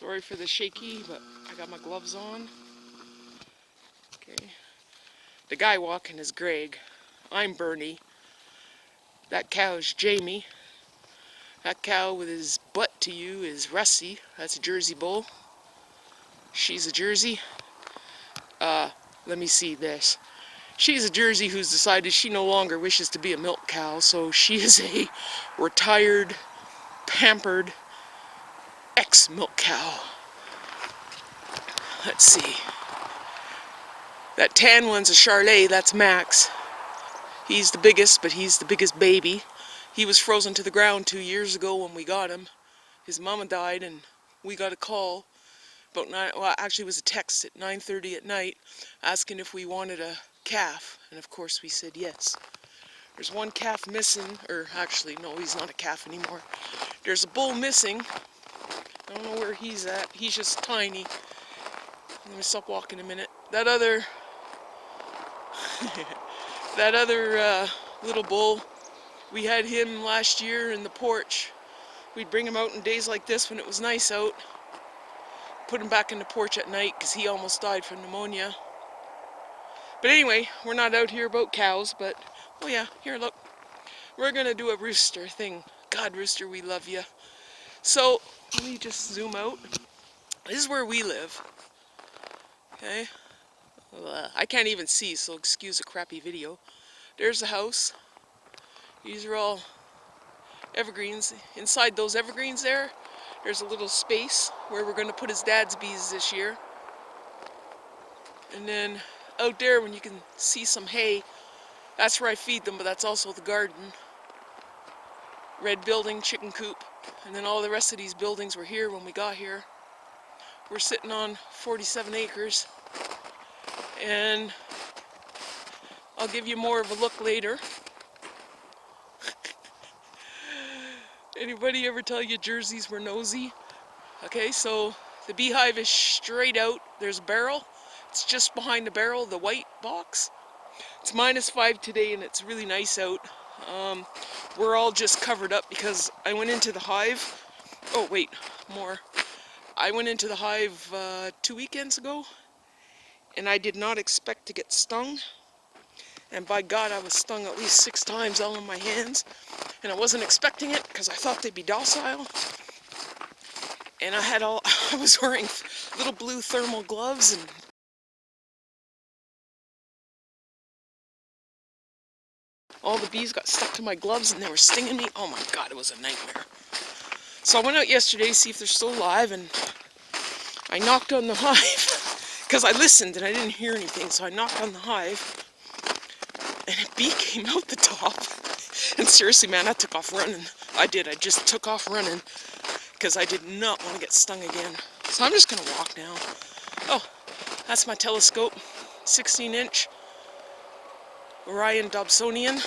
Sorry for the shaky, but I got my gloves on. Okay. The guy walking is Greg. I'm Bernie. That cow is Jamie. That cow with his butt to you is Rusty. That's a Jersey bull. She's a Jersey. Let me see this. She's a Jersey who's decided she no longer wishes to be a milk cow, so she is a retired, pampered ex-milk cow. Let's see. That tan one's a Charlet, that's Max. He's the biggest, but he's the biggest baby. He was frozen to the ground 2 years ago when we got him. His mama died and we got a call about actually it was a text at 9:30 at night asking if we wanted a calf, and of course we said yes. There's one calf missing, or actually no, he's not a calf anymore. There's a bull missing. I don't know where he's at. He's just tiny. Let me stop walking a minute. That other little bull, we had him last year in the porch. We'd bring him out in days like this when it was nice out. Put him back in the porch at night because he almost died from pneumonia. But anyway, we're not out here about cows, but oh yeah, here look. We're gonna do a rooster thing. God, rooster, we love you. So let me just zoom out. This is where we live. Okay. I can't even see, so excuse a crappy video. There's the house. These are all evergreens. Inside those evergreens there's a little space where we're going to put his dad's bees this year. And then out there, when you can see some hay, that's where I feed them, but that's also the garden. Red building, chicken coop. And then all the rest of these buildings were here when we got here. We're sitting on 47 acres. And I'll give you more of a look later. Anybody ever tell you Jerseys were nosy? Okay, so the beehive is straight out. There's a barrel. It's just behind the barrel, the white box. It's -5 today and it's really nice out. We're all just covered up because I went into the hive. Oh wait, more. I went into the hive 2 weekends ago and I did not expect to get stung. And by God, I was stung at least 6 times all in my hands. And I wasn't expecting it because I thought they'd be docile. And I was wearing little blue thermal gloves and all the bees got stuck to my gloves and they were stinging me. Oh my God, it was a nightmare. So I went out yesterday to see if they're still alive and I knocked on the hive because I listened and I didn't hear anything. So I knocked on the hive and a bee came out the top. And seriously, man, I took off running. I just took off running because I did not want to get stung again. So I'm just going to walk now. Oh, that's my telescope, 16-inch Orion Dobsonian.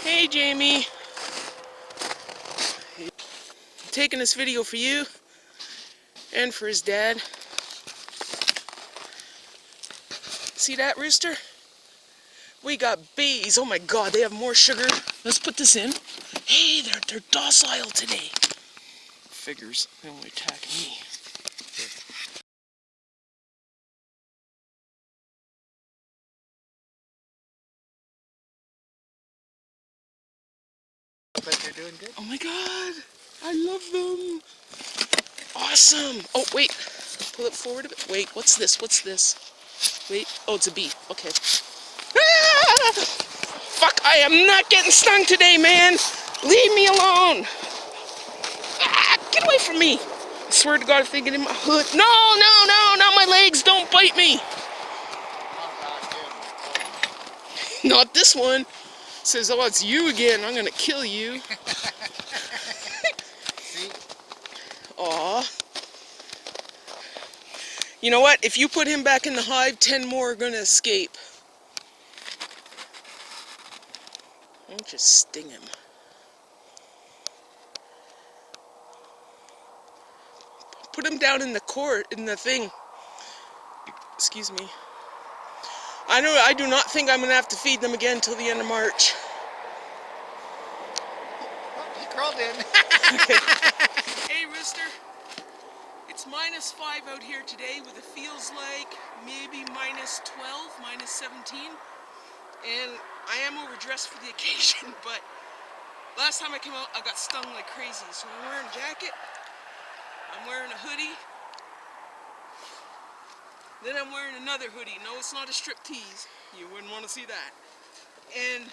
Hey, Jamie. I'm taking this video for you and for his dad. See that, rooster? We got bees. Oh my God, they have more sugar. Let's put this in. Hey, they're docile today. Figures, they only attack me. But they're doing good. Oh my God, I love them. Awesome. Oh wait, pull it forward a bit. Wait, what's this? What's this? Wait, oh, it's a bee. Okay. Ah! Fuck, I am not getting stung today, man. Leave me alone. Ah, get away from me. I swear to God, if they get in my hood. No, not my legs. Don't bite me. Not this one. Says, oh, it's you again. I'm going to kill you. See? Aw. You know what? If you put him back in the hive, 10 more are going to escape. Don't just sting him. Put him down in the court, in the thing. Excuse me. I do not think I'm going to have to feed them again until the end of March. Oh, he crawled in. Okay. Hey, rooster. -5 out here today with it feels like maybe -12, -17. And I am overdressed for the occasion, but last time I came out I got stung like crazy. So I'm wearing a jacket, I'm wearing a hoodie, then I'm wearing another hoodie. No, it's not a strip tease. You wouldn't want to see that. And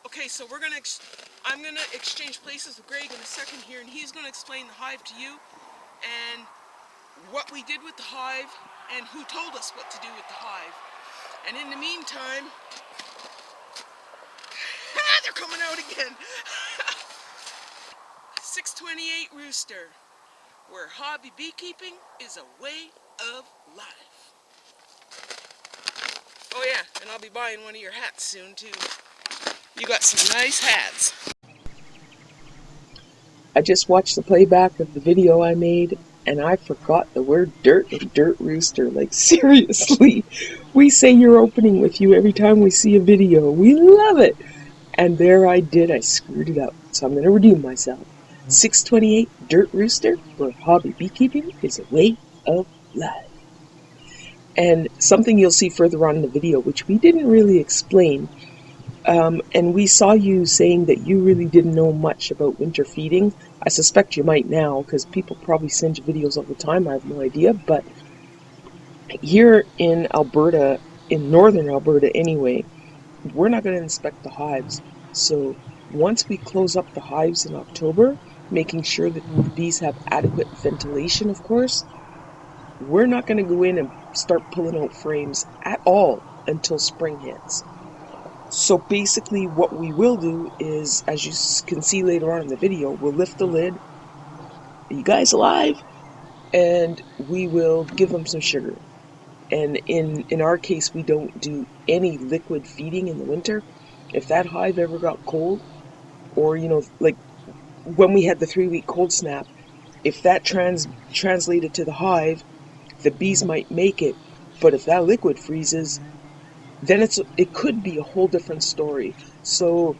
okay, so I'm gonna exchange places with Greg in a second here, and he's gonna explain the hive to you and what we did with the hive and who told us what to do with the hive. And in the meantime, they're coming out again. 628 Rooster, where hobby beekeeping is a way of life. Oh yeah, and I'll be buying one of your hats soon too. You got some nice hats. I just watched the playback of the video I made, and I forgot the word dirt and DirtRooster. Like, seriously, we say your opening with you every time we see a video. We love it. And there I did, I screwed it up. So I'm going to redeem myself. 628 DirtRooster, where hobby beekeeping is a way of life. And something you'll see further on in the video, which we didn't really explain, and we saw you saying that you really didn't know much about winter feeding. I suspect you might now, because people probably send you videos all the time. I have no idea. But here in Alberta, in northern Alberta anyway, we're not going to inspect the hives. So once we close up the hives in October, making sure that the bees have adequate ventilation, of course, we're not going to go in and start pulling out frames at all until spring hits. So basically what we will do is, as you can see later on in the video, we'll lift the lid. Are you guys alive? And we will give them some sugar. And in our case, we don't do any liquid feeding in the winter. If that hive ever got cold, or, like when we had the 3-week cold snap, if that translated to the hive, the bees might make it. But if that liquid freezes, then it could be a whole different story. So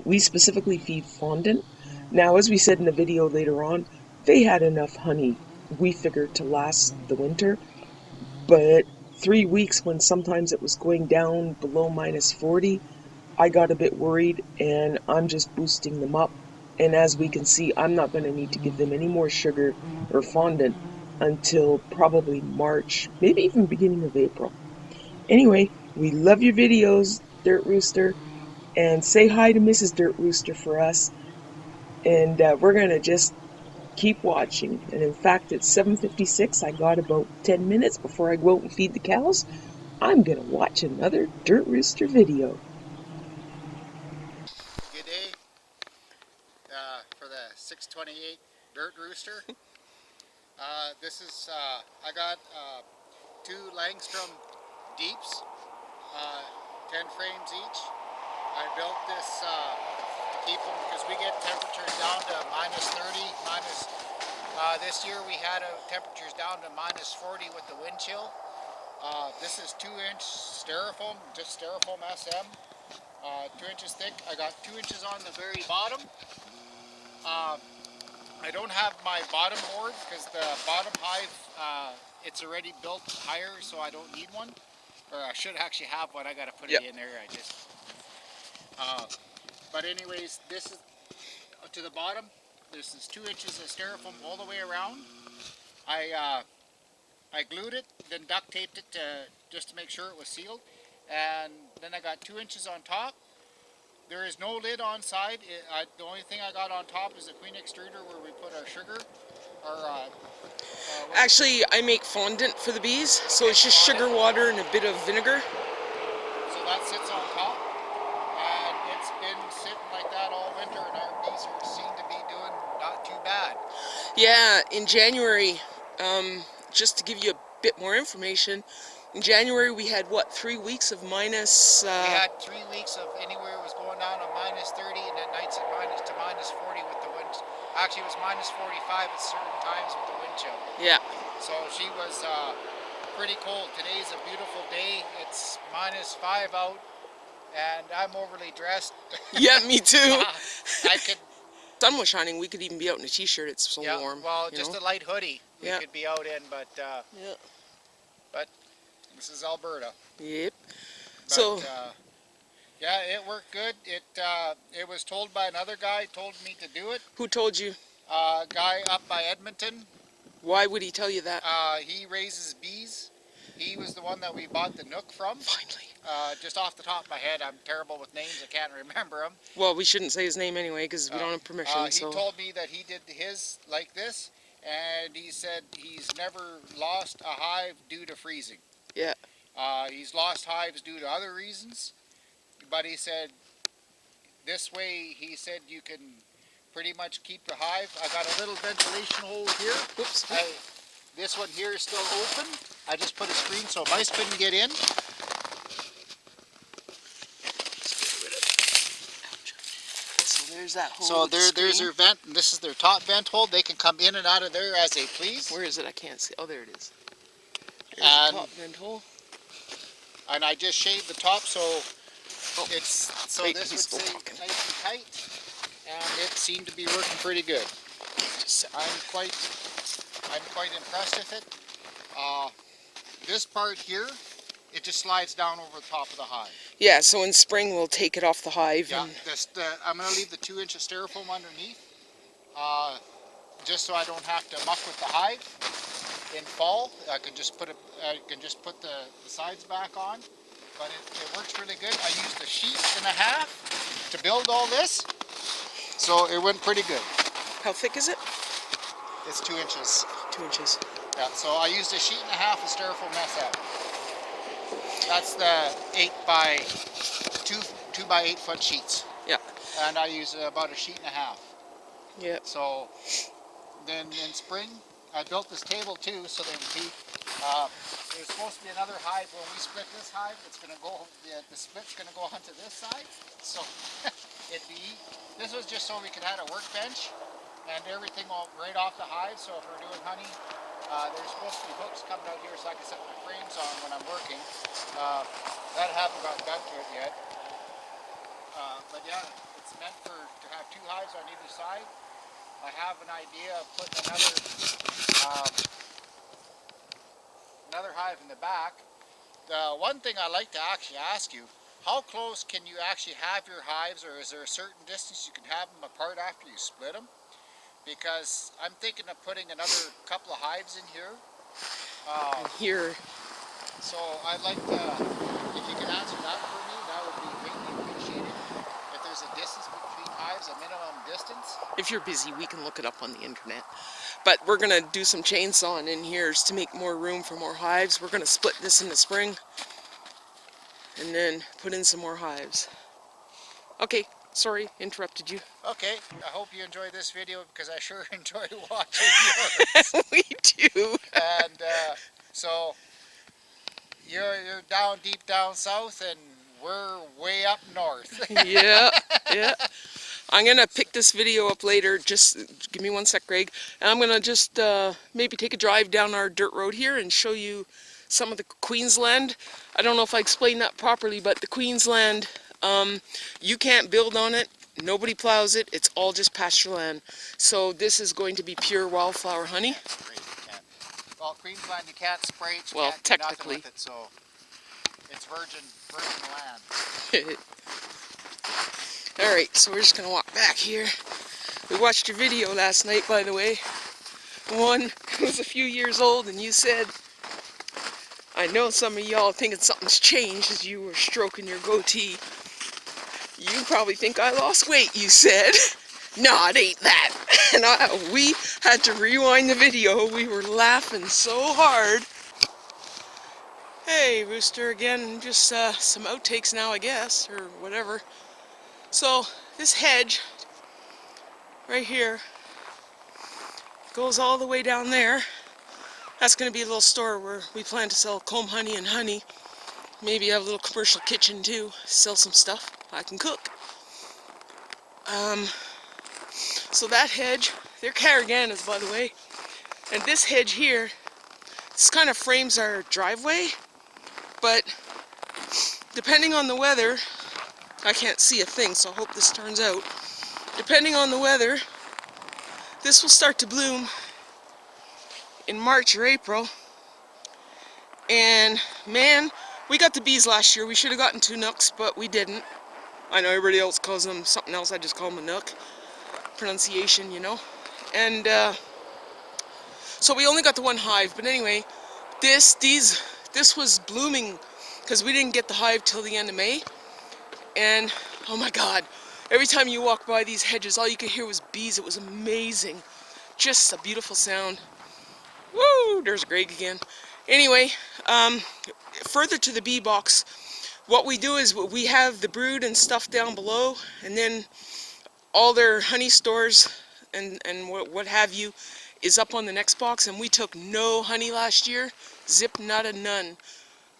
we specifically feed fondant. Now, as we said in the video later on, they had enough honey, we figured, to last the winter. But 3 weeks, when sometimes it was going down below -40, I got a bit worried, and I'm just boosting them up. And as we can see, I'm not going to need to give them any more sugar or fondant until probably March, maybe even beginning of April. Anyway, we love your videos, DirtRooster, and say hi to Mrs. DirtRooster for us. And we're going to just keep watching. And in fact, at 7:56, I got about 10 minutes before I go out and feed the cows. I'm going to watch another DirtRooster video. Good day for the 628 DirtRooster. This is, I got 2 Langstrom Deeps, 10 frames each. I built this to keep them, because we get temperatures down to -30, this year we had temperatures down to -40 with the wind chill. This is 2-inch styrofoam, just styrofoam SM. 2 inches thick. I got 2 inches on the very bottom. I don't have my bottom board because the bottom hive, it's already built higher, so I don't need one. Or I should actually have one. I got to put it in there. But anyways, this is to the bottom. This is 2 inches of styrofoam all the way around. I glued it, then duct taped it just to make sure it was sealed. And then I got 2 inches on top. There is no lid on side. The only thing I got on top is a queen extruder where we put our sugar. Actually, I make fondant for the bees, so it's just sugar water and a bit of vinegar. So that sits on top, and it's been sitting like that all winter, and our bees seem to be doing not too bad. Yeah, in January, just to give you a bit more information, in January we had, what, 3 weeks of minus... We had 3 weeks of anywhere it was going down to -30, and at nights at -40 with the wind. Actually, it was -45 at certain times with the wind chill. Yeah. So she was pretty cold. Today's a beautiful day. It's -5 out, and I'm overly dressed. Yeah, me too. sun was shining, we could even be out in a t-shirt. It's so Yeah, warm. well, you just know? a light hoodie we Yeah. could be out in, but Yeah. this is Alberta. Yep. But So, yeah, it worked good. It was told by another guy, told me to do it. who told you? Guy up by Edmonton. Why would he tell you that? He raises bees. He was the one that we bought the Nook from. Finally. Just off the top of my head, I'm terrible with names. I can't remember them. Well, we shouldn't say his name anyway because we don't have permission. He So. told me that he did his like this, and he said he's never lost a hive due to freezing. Yeah. He's lost hives due to other reasons, but he said this way, he said you can pretty much keep the hive. I got a little ventilation hole here. Oops. This one here is still open. I just put a screen so mice couldn't get in. So there's that hole. So with the there's screen. their vent, and this is their top vent hole. They can come in and out of there as they please. Where is it? I can't see. Oh, there it is. There's And, the top vent hole. and I just shaved the top so it's wait, this he's would still stay talking. nice and tight, and it seemed to be working pretty good. I'm quite impressed with it. This part here, it just slides down over the top of the hive. Yeah, so in spring we'll take it off the hive. Yeah, And I'm going to leave the 2-inch styrofoam underneath, just so I don't have to muck with the hive in fall. I can just put the sides back on, but it works really good. I used a sheet and a half to build all this, so it went pretty good. how thick is it? It's 2 inches. 2 inches. Yeah, so I used a sheet and a half of styrofoam mess out. That's the 2 by 8 foot sheets. Yeah. And I use about a sheet and a half. Yeah. So then in spring, I built this table too, so there's supposed to be another hive. When we split this hive, it's going to go, the split's going to go onto this side. So this was just so we could have a workbench and everything right off the hive. So if we're doing honey, there's supposed to be hooks coming out here so I can set my frames on when I'm working. That haven't got done to it yet. But yeah, it's meant to have 2 hives on either side. I have an idea of putting another hive in the back. The one thing I'd like to actually ask you, how close can you actually have your hives, or is there a certain distance you can have them apart after you split them? Because I'm thinking of putting another couple of hives in here. Here. So I'd like to, if you could answer that for me, that would be greatly appreciated. If there's a distance between hives, a minimum distance. If you're busy, we can look it up on the internet. But we're going to do some chainsawing in here to make more room for more hives. We're going to split this in the spring and then put in some more hives. Okay, sorry, interrupted you. Okay, I hope you enjoyed this video because I sure enjoyed watching yours. We do. And so you're deep down south, and we're way up north. Yeah, yeah. I'm going to pick this video up later. Just give me one sec, Greg. And I'm going to just maybe take a drive down our dirt road here and show you some of the Queensland. I don't know if I explained that properly, but the Queensland, you can't build on it. Nobody plows it. It's all just pasture land. So this is going to be pure wildflower honey. Well, Queensland, you can't spray it. You Well, can't do nothing technically. with it, so it's virgin land. Alright, so we're just going to walk back here. We watched your video last night, by the way. One was a few years old, and you said, I know some of y'all thinking something's changed as you were stroking your goatee. You probably think I lost weight, you said. No, it ain't that. And we had to rewind the video. We were laughing so hard. Hey, Rooster again. Just some outtakes now, I guess, or whatever. So, this hedge right here goes all the way down there. That's going to be a little store where we plan to sell comb honey and honey. Maybe have a little commercial kitchen too. Sell some stuff. I can cook. So that hedge, they're Carriganas, by the way. And this hedge here, this kind of frames our driveway. But depending on the weather, I can't see a thing, so I hope this turns out. depending on the weather, this will start to bloom in March or April. And man, we got the bees last year. We should have gotten 2 nooks, but we didn't. I know everybody else calls them something else. I just call them a nook. Pronunciation, you know. And so we only got the 1 hive. But anyway, this was blooming because we didn't get the hive till the end of May. And oh my God, every time you walk by these hedges, all you could hear was bees. It was amazing. Just a beautiful sound. Woo! There's Greg again. Anyway, further to the bee box, what we do is we have the brood and stuff down below, and then all their honey stores and what have you is up on the next box. And we took no honey last year. Zip, nada, none.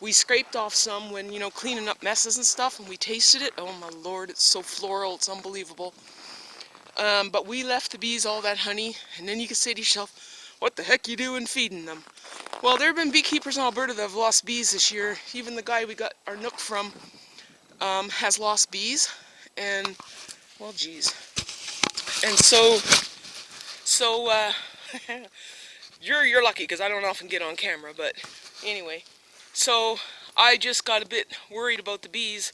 We scraped off some when, you know, cleaning up messes and stuff, and we tasted it. Oh my Lord, it's so floral, it's unbelievable. But we left the bees all that honey, and then you can say to yourself, what the heck you doing feeding them? Well, there have been beekeepers in Alberta that have lost bees this year. Even the guy we got our nook from has lost bees, and, well, geez. And so you're lucky because I don't often get on camera, but anyway. So I just got a bit worried about the bees,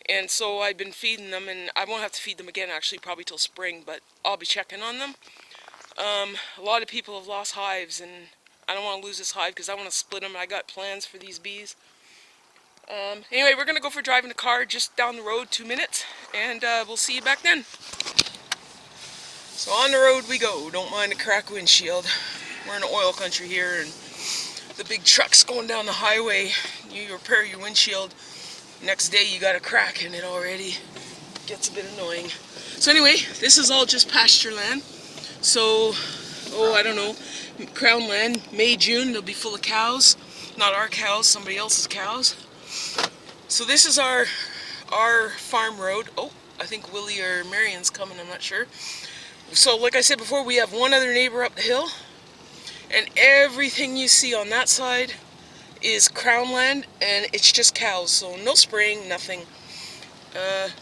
and so I've been feeding them, and I won't have to feed them again actually probably till spring, but I'll be checking on them. A lot of people have lost hives, and I don't want to lose this hive because I want to split them. I got plans for these bees. Anyway, we're going to go for a drive in the car just down the road, 2 minutes, and we'll see you back then. So on the road we go. Don't mind the cracked windshield. We're in the oil country here, and the big trucks going down the highway. You repair your windshield, next day you got a crack in it already. Gets a bit annoying. So anyway, this is all just pasture land. So, oh, I don't know, crown land, May, June, it'll be full of cows. Not our cows, somebody else's cows. So this is our farm road. Oh, I think Willie or Marion's coming, I'm not sure. So like I said before, we have one other neighbor up the hill, and everything you see on that side is crown land, and it's just cows, so no spraying, nothing.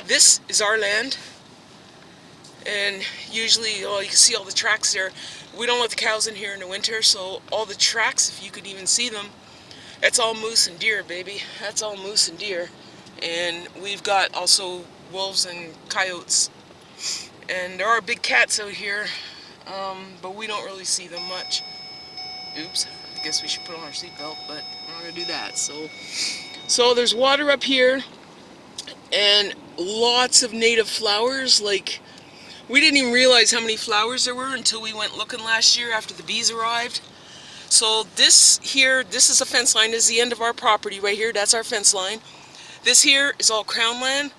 This is our land, and usually, oh, you can see all the tracks there. We don't let the cows in here in the winter, so all the tracks, if you could even see them, that's all moose and deer, baby. That's all moose and deer. And we've got also wolves and coyotes. And there are big cats out here, but we don't really see them much. Oops, I guess we should put on our seatbelt, but we're not gonna do that. So there's water up here, and lots of native flowers. Like, we didn't even realize how many flowers there were until we went looking last year after the bees arrived. So this here, this is a fence line. This is the end of our property right here. That's our fence line. This here is all crown land,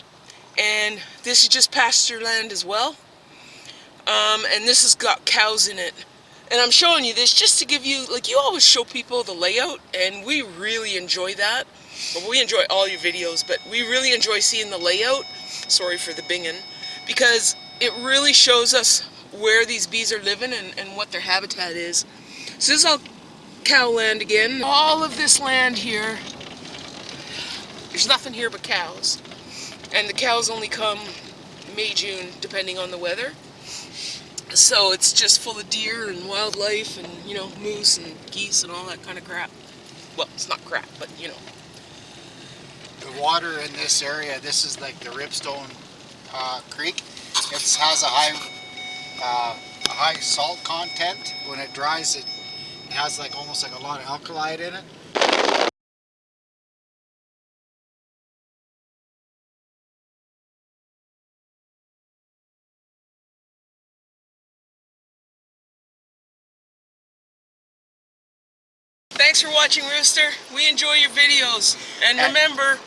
and this is just pasture land as well. And this has got cows in it. And I'm showing you this just to give you, like, you always show people the layout, and we really enjoy that. Well, we enjoy all your videos, but we really enjoy seeing the layout. Sorry for the binging. Because it really shows us where these bees are living and what their habitat is. So this is all cow land again. All of this land here, there's nothing here but cows. And the cows only come May, June, depending on the weather. So it's just full of deer and wildlife and, you know, moose and geese and all that kind of crap. Well, it's not crap, but, you know. The water in this area, this is like the Ribstone Creek. It has a high salt content. When it dries, it has like almost like a lot of alkaline in it. Thanks for watching, Rooster. We enjoy your videos. And remember,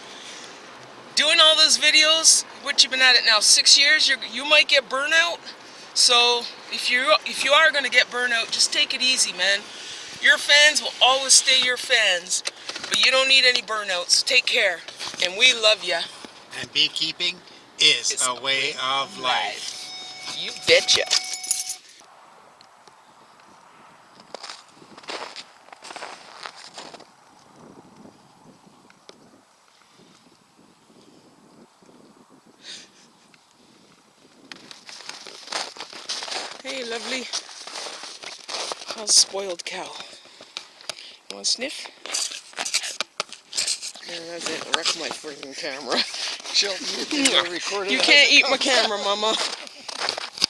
doing all those videos, what you've been at it now, 6 years, you might get burnout. So if you are going to get burnout, just take it easy, man. Your fans will always stay your fans, but you don't need any burnout, so take care. And we love ya. And beekeeping is a way of life. You betcha. lovely? How's spoiled cow? You want to sniff? Yeah, that's it. Wreck my freaking camera. She'll eat it. Can you record it? You can't eat my camera, Mama.